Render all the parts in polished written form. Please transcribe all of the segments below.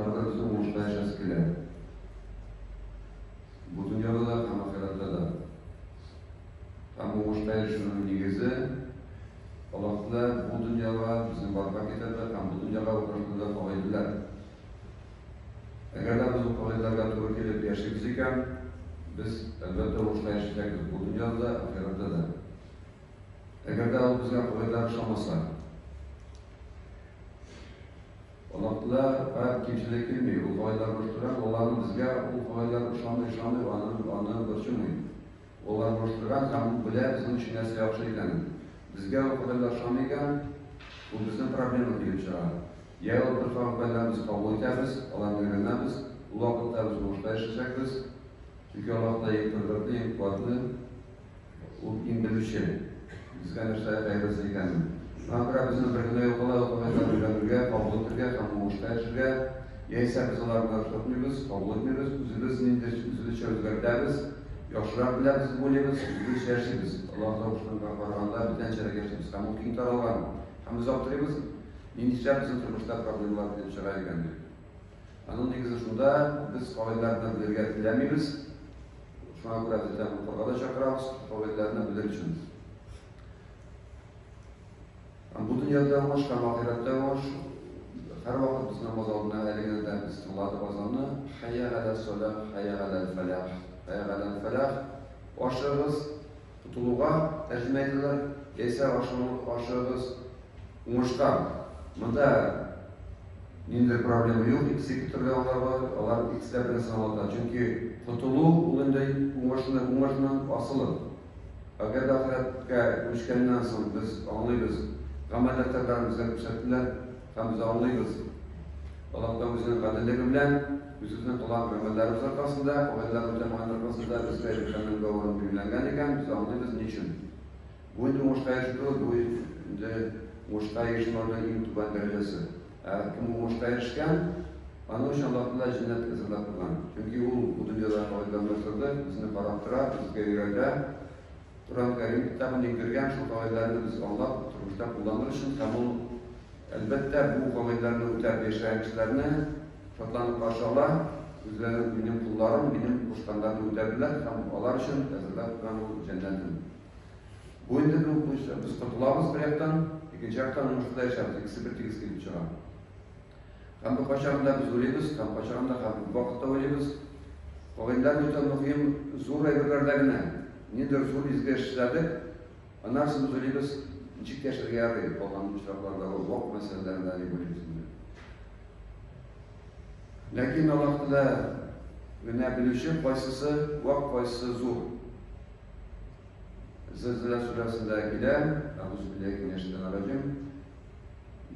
yukarıda bizim uğuşta yaşası keledi. Bu dünyada da, hem ahirette da. Hem uğuşta yaşının negezi, Allah'la bu dünyada bizim barpak etedi, hem bu dünyada uğraştığında kavaydiler. Eğer de biz bu kavaydilerle doğru gelip yaşayacağız iken, biz elbette uğuşta yaşayacağız. Bu dünyada da, ahirette de. Eğer de o bizge kavaydiler yaşamasa, Allah'la hayat kimselik bilmiyor. Bu kavaydiler boşturan, onların bizge bu kavaydiler yaşamıyor, anını görüşmüyor. Onlar boşturan, hem bile bizim için nesi yaxşı ekanı. Bizge o kavaydiler yaşamıyorken, bu bizim problemimiz gibi çıkar. Ya o bir kavaydiler biz kabul ederiz, Allah'ın öğreniriz, bu vakitte biz boşta yaşayacağız. Çünkü Allah'la ilk kudretli, ilk kuvvetli, o ilk bilişi. Bizge neşeye gayrısı ekanı. Şuna bizim birine yok olan otomatikler öğrenirge, kabul ettirge, hem boşta yaşayırge, yaysa biz onlarla tutmuyoruz, kabul etmiyoruz, üzülüşe özgürderiz, yaşlar bile biz böyleyiz, üzülüş yaşayız. Allah'ın hoşluğunu kaparağında biten çeyrek yaşayız. Hem o kim taraflar mı? Hem biz yaptırıyoruz, neyse bizim tırmışta problemler bir çıkar ekanı. Onun negisi şunda, biz kavaydilerden bilirge dilemiyoruz. Şuna göre zaten mutlaka çakırağız, kavaydilerden bilir için. Bu dünyada hoş, hem ahirette hoş, her vakit biz namaz aldığına elimizden istiğladı bazanını hayya alel solah, hayya alel felah, hayya alel felah aşığız, kutuluğa tercüme edilir, ise aşığız uğuşkan. Bunda nedir problemi yok, ikisi türlü onlar var, onlar ikisi de bir sınavda. Çünkü kutuluğu olunca uğuşunun asılı. Eğer de ahirette müşkelinden sonra biz anlıyoruz, Gamelletlerimize yükselttiler, hem biz anlıyoruz. Allah'tan bizden kadınlığı bilen, yüzünden olan gamellerimiz arkasında, kavaydilerimizden arkasında biz gayrıkanın doğrunu bilgilengen iken biz anlıyoruz niçin. Bu indi uğuşta yaşıyor, bu indi uğuşta yaşamanın en tuban derecesi. Eğer kim uğuşta yaşarken, onun için Allah'la cennet kızıllar kullanır. Çünkü bu dünyada kavaydilerimizde bizni karaktıra, biz gayrıkanında, Kur'an-ı Kerim kitabını indirgen şu kavaydilerini biz anlap, turmuşta kullanır için tamam elbette bu kavaydilerini öter yaşayan kişilerini şartlanıp karşılar, üzerine benim kullarım, benim kuşkanlarını öterdiler, tam onlar için yazılar ben o cennetim. Bu indi bu işte biz kurtulamız bir yaktan, ikinci yaktan umuştuda yaşarız, ikisi bir tigisi gibi çıkar. Hem bu kaçarında biz ölüyoruz, hem kaçarında hem bu vakitte ölüyoruz. Kavaydilerini öter mühim zor evlerlerine, nedir zor izleştirdik? Anlarsınız söylüyoruz, nçik yaşarıya yarayıp olan müştaklarda o vak meselelerinden ibaretinde. Lakin Allah'ta ne bilişim, kaysısı vak, kaysısı zor. Zilzile suresinde giden, Euzubillahimineşşeytanirracim,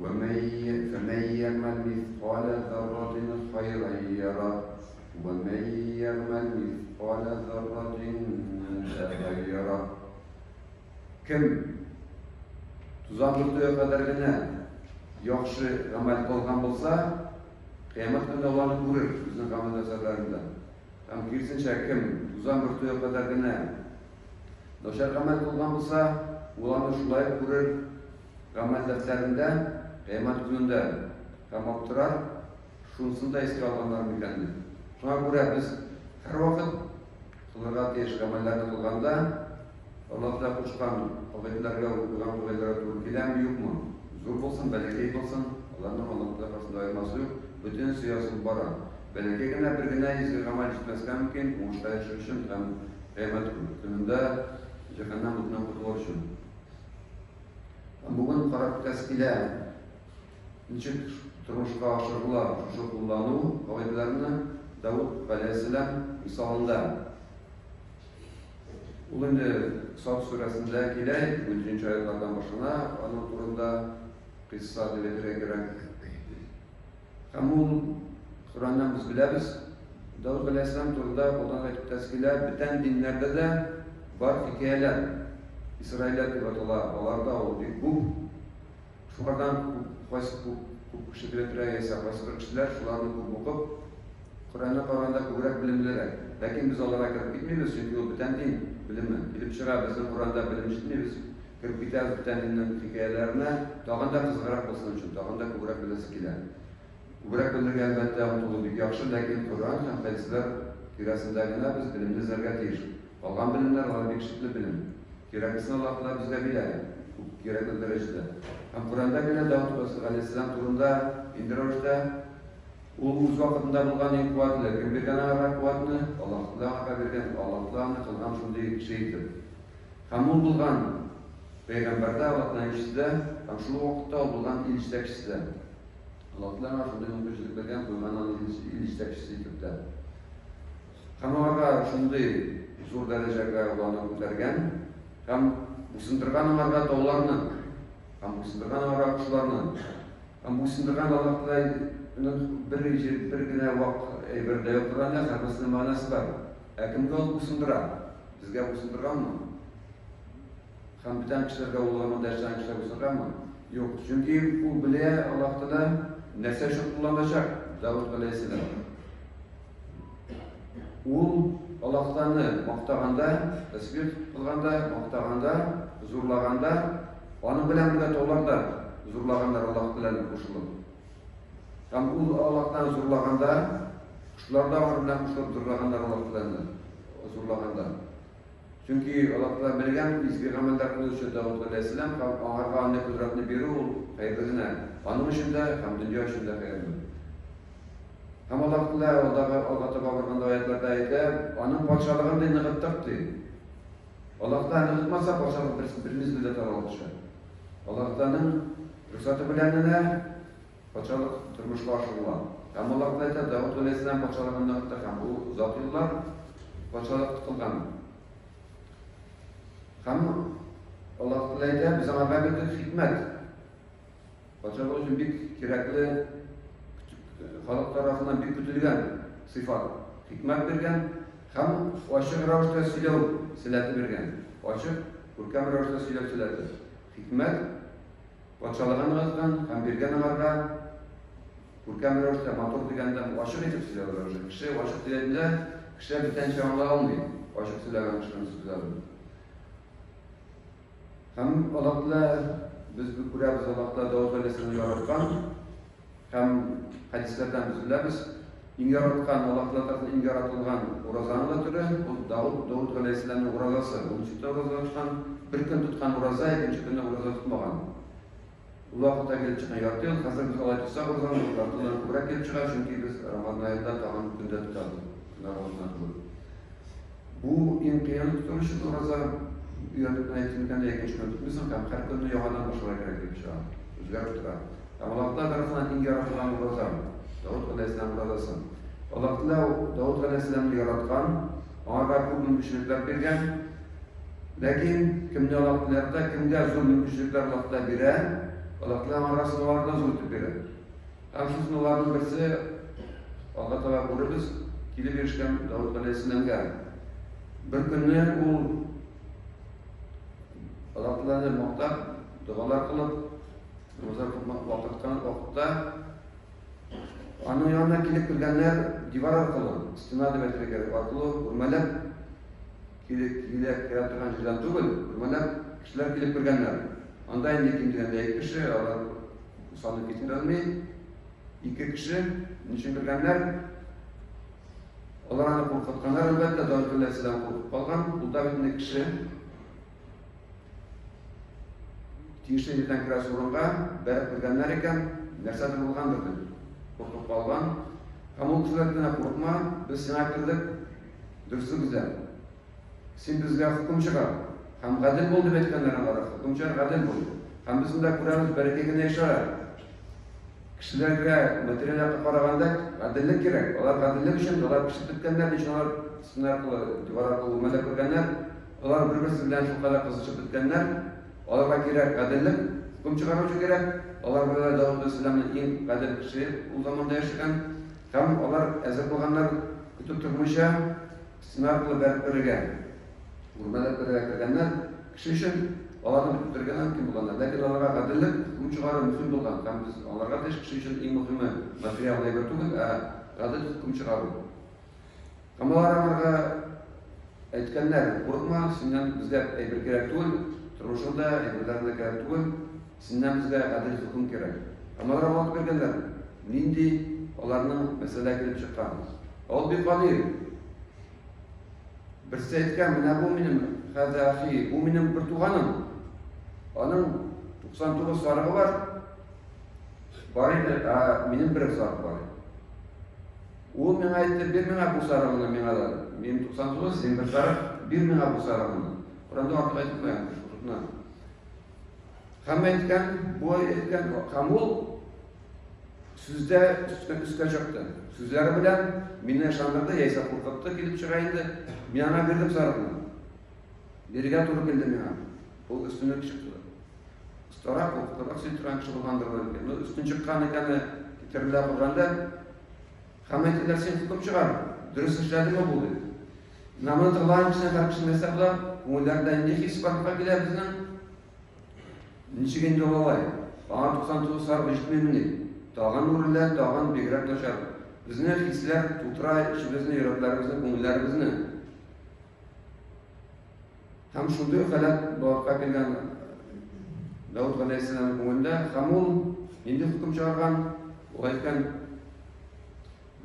فَمَنْ يَعْمَلْ مِثْقَالَ ذَرَّةٍ خَيْرًا يَرَهُ وَمَنْ يَعْمَلْ مِثْقَالَ ذَرَّةٍ شَرًّا يَرَهُ Kim tuzaklıklığa kadarına yaxşı amel kılgan bolsa, kıyamet günde olanı görür bizim amel eserlerinde. Hem kirsinçe kim tuzaklıklığa kadarına doşar amel kılgan bolsa, olanı şulay görür amel defterinde, kıyamet gününde kamak turar, şunsunda eski alanlar mükemmel. Şuna göre biz her vakit kılırga teşk amellerini kılganda Allah'ta kuşkan kuvvetlerle uygulan kuvvetlere doğru giden yok mu? Zor olsun, belki olsun, Allah'ın Allah'ta karşısında ayırması yok. Bütün siyasal bara. Belki gene bir güne izle amel etmezken mümkün, uğuşta yaşayışın hem kıyamet gününde cehennem mutlu kurtulur için. Bugün karak teskile niçin turmuşka aşırılar, şu kullanı kuvvetlerini Davud Aleyhisselam misalında Ulunca Saf suresinde gile 3. ayetlerden başına onun turunda kıssa diletire giren Hamul Kur'an'dan biz biliriz. Davud Aleyhisselam turunda odan ayet teskile biten dinlerde de var hikayeler. İsrailler gibi olarda oldu. Bu şunlardan kişi diletire yasa başka kişiler şularını okup Kur'an'ı Kur'an'da kuvvet bilimliler. Lakin biz onlara kırıp gitmiyoruz çünkü o biten din bilimi. Bilip çıra bizim Kur'an'da bilim işitmiyoruz. Kırıp biten dinin hikayelerine dağında kızgırak olsun için, dağında kuvvet bilesi gider. Күбрәк белергә әлбәттә омтылу бик яхшы, ләкин Коръән һәм хәдисләр тирәсендә генә без белемне эзләргә тиеш. Калган белемнәр алар бик шикле белем. Кирәклесен Аллаһ Тәгалә безгә бирә, кирәкле дәрәҗәдә. Һәм Коръәндә генә Дауд галәйһиссәлам турында инде рәвештә ул үз вакытында булган иң куәтле, кем биргән аңа куәтне, Аллаһ Тәгалә биргән, Аллаһ Тәгалә кылган шундый кеше итеп. Һәм ул булган пәйгамбәрдә, Аллаһның илчесендә, һәм шул вакытта ул булган ил җитәкчесе. Аллаһ Тәгалә шундый мөмкинлек биргән, куйган ил җитәкчесе итеп тә. Һәм аларга шундый зур дәрәҗәгә уларны күтәргән, һәм буйсындырган аларга тауларны, һәм буйсындырган аларга кошларны, һәм буйсындырган Аллаһ Тәгалә bir gene bir de Kur'an'da hepsinin manası var. Kimge ol buysundura? Bizge buysundurgan mı? Hem biten kişilerge olağımı dersen kişiler buysundurgan mı? Yok. Çünkü bu bile Allah Teala nefse çok kullanacak. Davud Aleyhisselam. Ul Allah'tanı maktaganda, tesbih kılganda, maktaganda, zurlaganda, onun bilen bir de olarlar. Zurlaganlar Allah Teala'nın koşulup. Һәм ул Аллаһтан зурлаганда, кушларда алар белән кушылып зурлагандар Аллаһтан зурлаганда. Чөнки Аллаһ Тәгалә белгән изге гамәлләрне өчен Дауд галәйһиссәлам аңарга аны кудрәтне бирү ул хәйрле. Аның өчен дә һәм дөнья өчен дә хәйрле. Һәм Аллаһ Тәгалә Аллаһ Таба барган аятларда әйтә, аның патшалыгын да ныгыттык ди. Аллаһтан ныгытмаса патшалык бер мизгелдә таралыша. Аллаһтаның рөхсәте белән генә патшалык тормышка ашырыла. Һәм Аллаһ әйтә, Дауд галәйһиссәлам патшалыгын ныгытты һәм бу затлылар патшалык кылган. Һәм Аллаһ әйтә, без аңа бирдек хикмәт. Патшалык өчен бик кирәкле, халык тарафыннан бик көтелгән сыйфат. Хикмәт биргән һәм ачык рәвештә сөйләү сәләте биргән. Ачык, күркәм рәвештә сөйләү сәләте. Хикмәт патшалыгын ныгыткан һәм биргән аңарга күркәм рәвештә матур дигәндә ачык итеп сөйләү. Кеше ачык дигәндә кеше бүтәнчә аңлый алмый. Ачык сөйләгән кешенең сүзләрен. Һәм Аллаһ Тәгалә biz күрәбез Аллаһ Тәгалә Дауд галәйһиссәламны яраткан һәм хәдисләрдән biz беләбез, иң яраткан Аллаһ Тәгалә тарафыннан иң яратылган уразаның да түре ул Дауд галәйһиссәламның уразасы. Ул читтә ураза тоткан, бер көн тоткан ураза, икенче көнне ураза тотмаган. Ул вакытта килеп чыккан ярты ел, хәзер без алай тотсак уразаны яртыдан күбрәк килеп чыга, чөнки без Рамазан аенда тагын көндә тотабыз. Бу иң кыен тотыш ураза uyanıp ayettiğinden de geçmek tutmuşsun ki her konuda yalandan başlara gerek bir şey var. Üzgarıp durar. Ama Allah tarafından in yaratılan uğrazam. Davud Aleyhisselam uğrazasın. Allah Davud Aleyhisselam'ı yaratkan, ona kadar bu müşrikler birgen. Lakin kimde Allah'larda, kimde zulmün müşrikler Allah'ta bire, Allah'la arasında var da zulmü bire. Hem şu sınırların birisi Allah Teala kurubuz, kilip erişken Davud Aleyhisselam'a. Bir günler o Allah Teala'nı maqtab, dualar kılıp, namazlar kılmak vakitte onun yanına gelip bilgenler divar arkalı, istinad etmek gerek arkalı, urmalab gelip yaratırgan yerden tuğul, urmalab kişiler gelip bilgenler. Anda indi kim degende iki kişi, onlar sanıp getirilmeyi, iki kişi, niçin bilgenler? Onlar onu korkutkanlar elbette, Davud Aleyhisselam korkup kalgan, bu Davud'un kişi Тиешli yerden kiraz orunga berip bilgenler iken nersadır bulgandır dedi. Korkup kalgan. Hem o kişilerden korkma, biz sana kirdik, dürüstü güzel. Sen bizge hüküm çıkar. Hem gadil bol deb etkenlerine var, hüküm çıkar gadil bol. Hem bizim de Kur'an'ımız berekegine yaşar. Kişilerge materyallarga qaraganda gadillik gerek. Olar gadillik için, olar kişi bitkenler için, olar sınar kılı, divar arkalı umalak bilgenler, olar bir-birisi bilen şu kadar kızışıp bitkenler, Olarga gerek adillik, hüküm çıkarıcı gerek. Olar böyle Davud Aleyhisselam'ın en adil kişi o zamanda yaşayan. Hem olar ezir bulganlar kütüp turmuşa sınav kılıp berip birige. Urmalar birige kirgenler kişi için olarını bitirgen kim bulganlar. Lakin olarga adillik, hüküm çıkarı mühim bulgan. Hem biz olarga da kişi için en mühimi materyalda götürdük. Adil hüküm çıkarı. Hem olarga aytkenler, korkma, senden bizde bir gerek değil. Turmuşunda, evlerinde gerek değil, sizden bizde adil hüküm gerek. Ama Allah'a vaat bergenler, Nindi onlarning mesele kelib chiqqan. Ol bir qadir. Birisi aytgan, "Mana bu mening hazafi, bu mening bir tug'anim. Onun 99 sarığı var. Bari mening bir sarığı var. O menga aytdi, "Bir menga bu sarığını menga da. Men 99, sen bir sarığı, bir menga bu sarığını." Orada ortaya aytmayam. Hamma aytgan, bu aytgan Kamul sizde üstüne çıktı. Sizler bilen meni yaşandırdı, yaysa qo'rqibdi, kelib chiqaydi. Men ana berdim sarığını. Bergan to'g'ri keldi menga. O üstüne çıktı. Starak o'qitib, sentran kishi bo'lgandir ekan. Üstün chiqqan ekan, ketirlar qilganda hamma aytdilar, "Sen hukm chiqar. Durust ishladingmi bu?" dedi. Namini qilgan kishini qarqishni desa bular, ko'ngillarida ne his bor fakilar bizning? Niçin olay? Bana 99 sarı eshitmayman. Tağın o'rinlar, tağın begrak nashar. Bizni hislar tuturay, ishimizni, yuraklarimizni, ko'ngillarimizni. Ham shunday holat borqa kelgan Davud alayhissalom ko'ngilda Hamul endi hukm chiqargan, u aytgan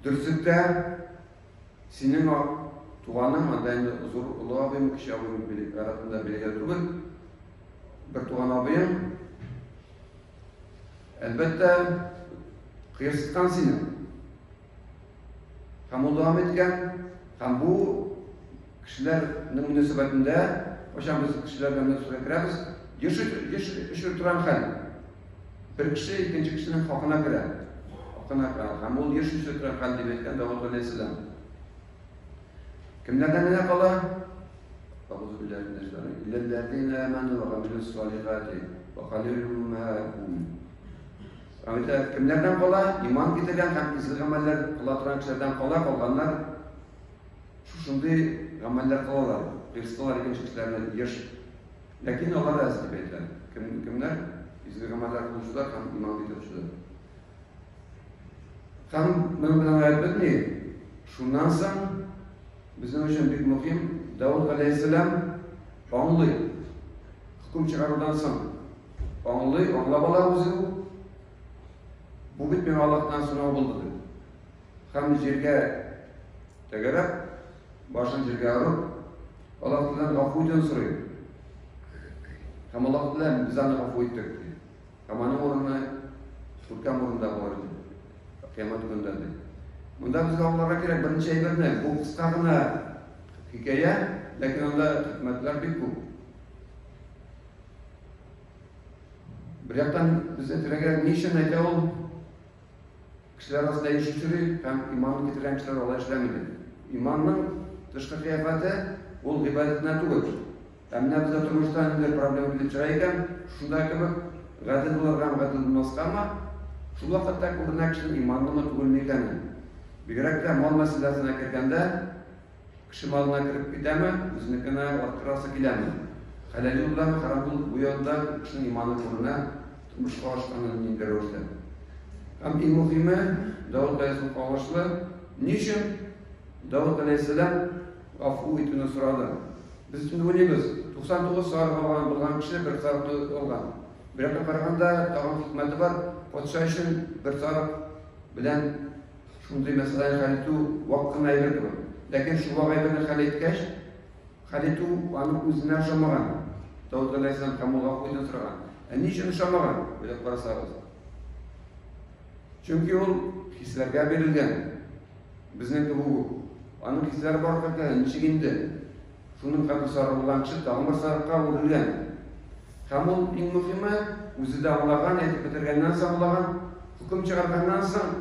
Dursukda sening tug'aning endi uzr Allohim kishi arabida belgilab turib bir tug'an abim albatta qiyositdan seni Hamul devam etgan, ham bu kishilarning munosabatida o'sha biz kishilar bilan kiramiz. Yashir turan hal. Bir kishi ikkinchi kishining haqqiga kiradi. Hamul yashir turan hal deb aytgan Davud alayhissalom. Kimlardan nima qala? Allohu billahi minash shaytonir rojim. Illallazina amanu va amilus solihati va qalilun ma hum. Amita kimlardan qala? Iymon keltirgan ham qizil amallar qila turgan kishilardan qolganlar shunday amallar qilalar. Qilsalar ikkinchi kishilarni yash. Lakin onlar az deb aytadi. Kimlar? Qizil amallar qiluvchilar ham iymon keltiruvchilar. Ham men bilan aytibdi. Shundan so'ng bizim için büyük muhim Davud Aleyhisselam anlı hüküm çıkarırdan sonra anlab alağımızı bu bitmeyen Allah'tan sonra buldu. Hem jirge tegerek başını jirge arıp Allah'tan gafuydan soruyor. Hem Allah'tan bizden gafuyettik. Hem anı oruna Türkan orunda var. Kıyamet günlerinde. Bunda bizga Allohga kerak birinchi aytibdi, bu qisqagina hikoya, lekin unda hikmatlar bek ko'p. Bir yoqdan bizga kerak nishon aytib, kishilar orasida yashashni ham iymonni keltirgan kishilar Alloh ishlamaydi. Iymonning tashqi qiyofati u ibodatdan tugul. Ammo bizda turmushdan bir problem kelib chiqar ekan, shunday qilib g'adil bo'largan g'adil bo'lmasqami, shu vaqtda ko'rgan kishining iymonni tugulmaygani. Bigerekte mal meselesine kirgende, kişi malına kirip gidemi, bizimkine ortırası gidemi. Halali ulan karanlık bu yolda kişinin imanı kuruna, tutmuş kavaşlarının indiri oldu. Hem en muhimi, Davud Aleyhisselam kavaşlı, niçin Davud Aleyhisselam afu etini soradı? Biz şimdi biliyoruz, 99 sarı olan kişi bir sarı olgan. Bir yakın karaganda tağın hikmeti var, Podsha için bir sarı bilen shunday masalan halitu vaqtini ayirdi. Lekin shu vaqtni hal etgach, halitu uni o'zini ishonmagan. Davud alayhissalom qamoqqa qo'ydi turgan. Niçin ishonmagan? Bilib qarasangiz. Chunki u hislarga berilgan. Bizniki bu uni hislari bor ekan, nechigindi. Shuning qadar sarı bo'lgan kishi ta'mir sarqa urilgan. Hamul eng muhimi o'zida anglagan, aytib bitirgandan so'ng anglagan, hukm chiqargandan so'ng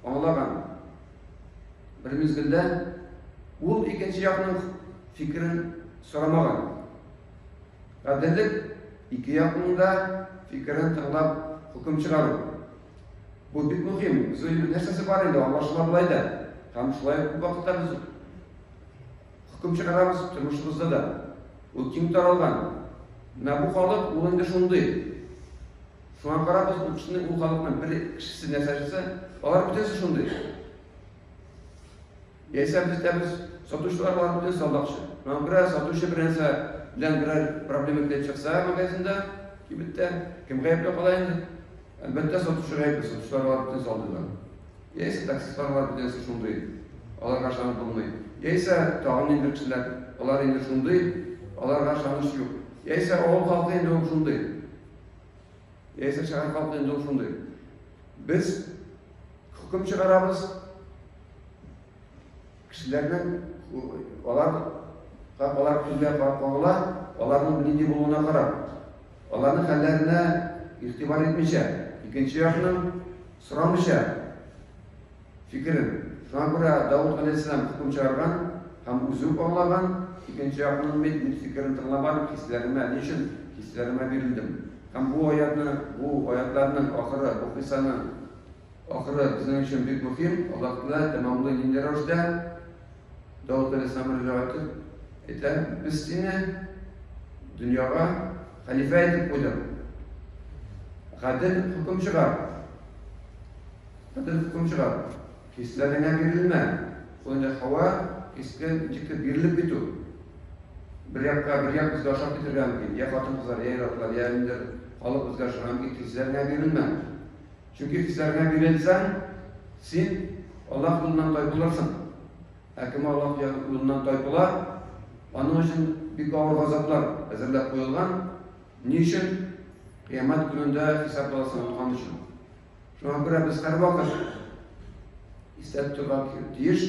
anglagan. Bir mezgilda u ikkinchi yoqning fikrini so'ramagan. Adillik ikki yoqning da fikrini tinglab hukm chiqarib. Bu bit muhim. Bizning bir narsasi bor endi, Alloh shunday bo'laydi. Ham shunday vaqtda biz hukm chiqaramiz turmushimizda da. U kim taralgan? Na bu holat o'lindi shunday. Shuna qarab biz bu kishining u holatdan bir kishisi nasajisi, ular bittasi shunday. Yesa bizda biz sotuvchilar bor deb hisoblamoqchi. Men bir sotuvchi bir narsa bilan bir problema kelib chiqsa magazinda, ki bitta kim g'ayibga qolaydi. Әлбәттә сатучы гаепле, сатучылар алар бүтән салдылар. Яисә таксистлар алар бүтән шундый, аларга ышанып булмый. Яисә тагын инде кешеләр, алар инде шундый, аларга ышаныч юк. Яисә авыл халкы инде ул шундый. Яисә шәһәр халкы инде ул шундый. Без хөкем чыгарабыз. Кешеләрнең алар күзгә карап, аларның нинди булуына карап, аларның хәлләренә игътибар итмичә, икенче якның сорамыйча фикерен. Шуңа күрә Давуд алейхиссалам хөкем чыгарган һәм үзе аңлаган, икенче якның фикерен тыңламан, хисләремә, ни өчен хисләремә бирелдем. Һәм бу аятларның ахыры, бу кыйссаның ахыры безнең өчен бик мөһим. Аллаһ Тәгалә тәмамлы нинди рәвештә Давуд алейхиссалам рәҗәгәт әйтә, без сине дөньяга хәлифә итеп куйдык. Гадел хөкем чыгар. Гадел хөкем чыгар. Хисләреңә бирелмә. Ул Хава хискә бирелеп битү. Bir як безгә ашап китергә мөмкин. Я хатын-кызлар, я ир-атлар, я инде халык безгә ашаган мөмкин. Хисләреңә бирелмә. Чөнки хисләреңә бирелсәң, син Аллаһ юлыннан тайпылырсың. Кем Аллаһ юлыннан тайпыла, аның өчен бик авыр газаплар әзерләп куелган. Ни өчен? Кыямәт көнендә хисапласын аткан өчен. Шуңа күрә без һәрвакыт истә торырга тиеш.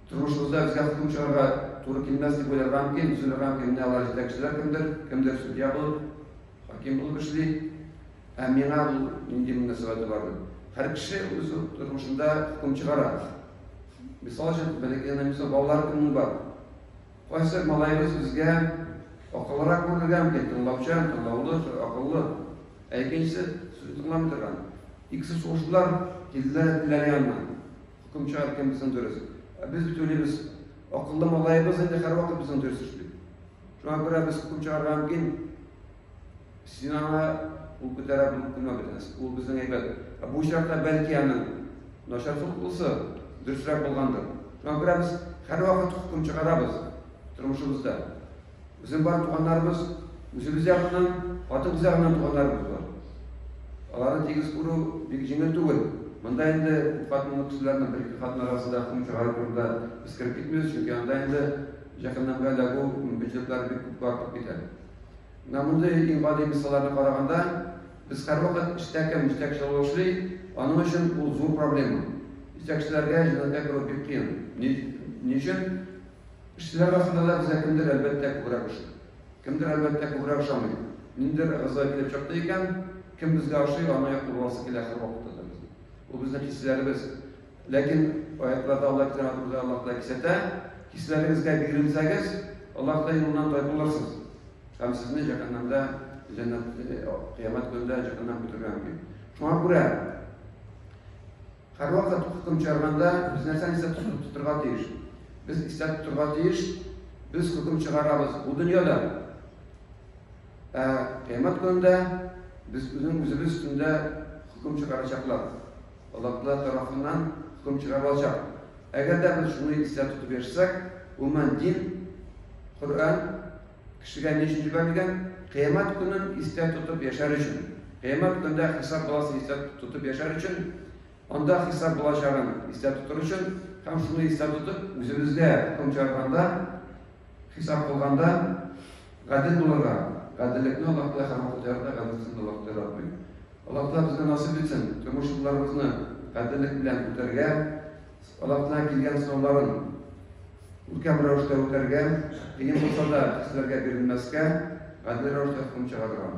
Тормышыбызда безгә хөкем чыгарга туры килмәс дип уйларга мөмкин, сөйләргә мөмкин. Алар җитәкчеләр кемдер судья булып, хаким булып эшли. Миңа ул нинди мөнәсәбәте бар? Һәр кеше үз тормышында хөкем чыгара. Мисал өчен, бәлки балалар кемнең бар? Кайсы малайыбыз безгә акыллырак күрергә мөмкин, тыңлаучан, тыңлаулы, акыллы. Икенчесе сүз тыңламый торган. Икесе сугышлар килделәр янына. Хөкем чыгар кем безнең дөрес. Biz bütünümüz akıllı malayımız indi her vakit bizim dürüstüştük. Şu an göre biz hukum çağırgan mümkün Sinan'a ul kütara bulma bitiniz. Ul bizden eybet. Bu şartla belki yani naşarfılık olsa dürüstürek bulgandır. Şu an göre biz her vakit hukum çağırabız turmuşumuzda. Bizim var tuğanlarımız, üzümüz yakından, atımız yakından tuğanlarımız var. Aların tegiz kuru bir jingil tuğul. Manda endi fatmın kişilerinin bir fatın arasında hukum çağırıp burada biz kirip gitmiyoruz çünkü anda endi yakından böyle bu mücadeleler bir küp artıp gider. Namında imbadi misallarına karaganda biz her vakit iştekçi oluşlu, onun için bu zor problemi. İştekçilerge jinatka kırıp bir kıyın. Niçin? İşçiler arasında da bize kimdir elbette kıvrakışır. Kimdir elbette kıvrakışamıyor. Nindir ızı kilip çaktıyken kim bizge aşıyor, ana yaklı olası kile her vakitte. Bu bizden hislerimiz. Lakin ayetlarda Allah kitabımızda Allah'ta kisete hislerimizge birilseniz Allah'ta yolundan taypılarsınız. Hem sizin cehennemde kıyamet gününde cehennem götürgen gibi. Şuna göre her vakit hukum çağırganda biz nereden ise tuturga deyiş. Biz ise tuturga deyiş, biz hukum çıkarabız. Bu dünyada kıyamet gününde biz özümüz üstünde hukum çıkaracaklar. Allah tarafından hukum çıkarılacak. Eğer de biz şunu iste tutup yaşasak, umuman din, Kur'an, kişiye ne için verdiğin, kıyamet günün iste tutup yaşar için, kıyamet günde hesap bulasın iste tutup yaşar için, onda hesap bulacağını iste tutur için, hem şunu iste tutup, üzümüzde hukum çıkarganda, hesap bulganda, gadil bulurga, gadillikini Allah Teala hırmat eder de, gadillikini Allah Teala yapmıyor. Allah Teala bize nasip etsin, turmuşlarımızı gadillik bilen öterge, Allah Teala kelgen sınavların ülkem rəvişdə öterge, qiyin olsa da sizlərə verilməzkə, gadil rəvişdə hukum çıkardıran.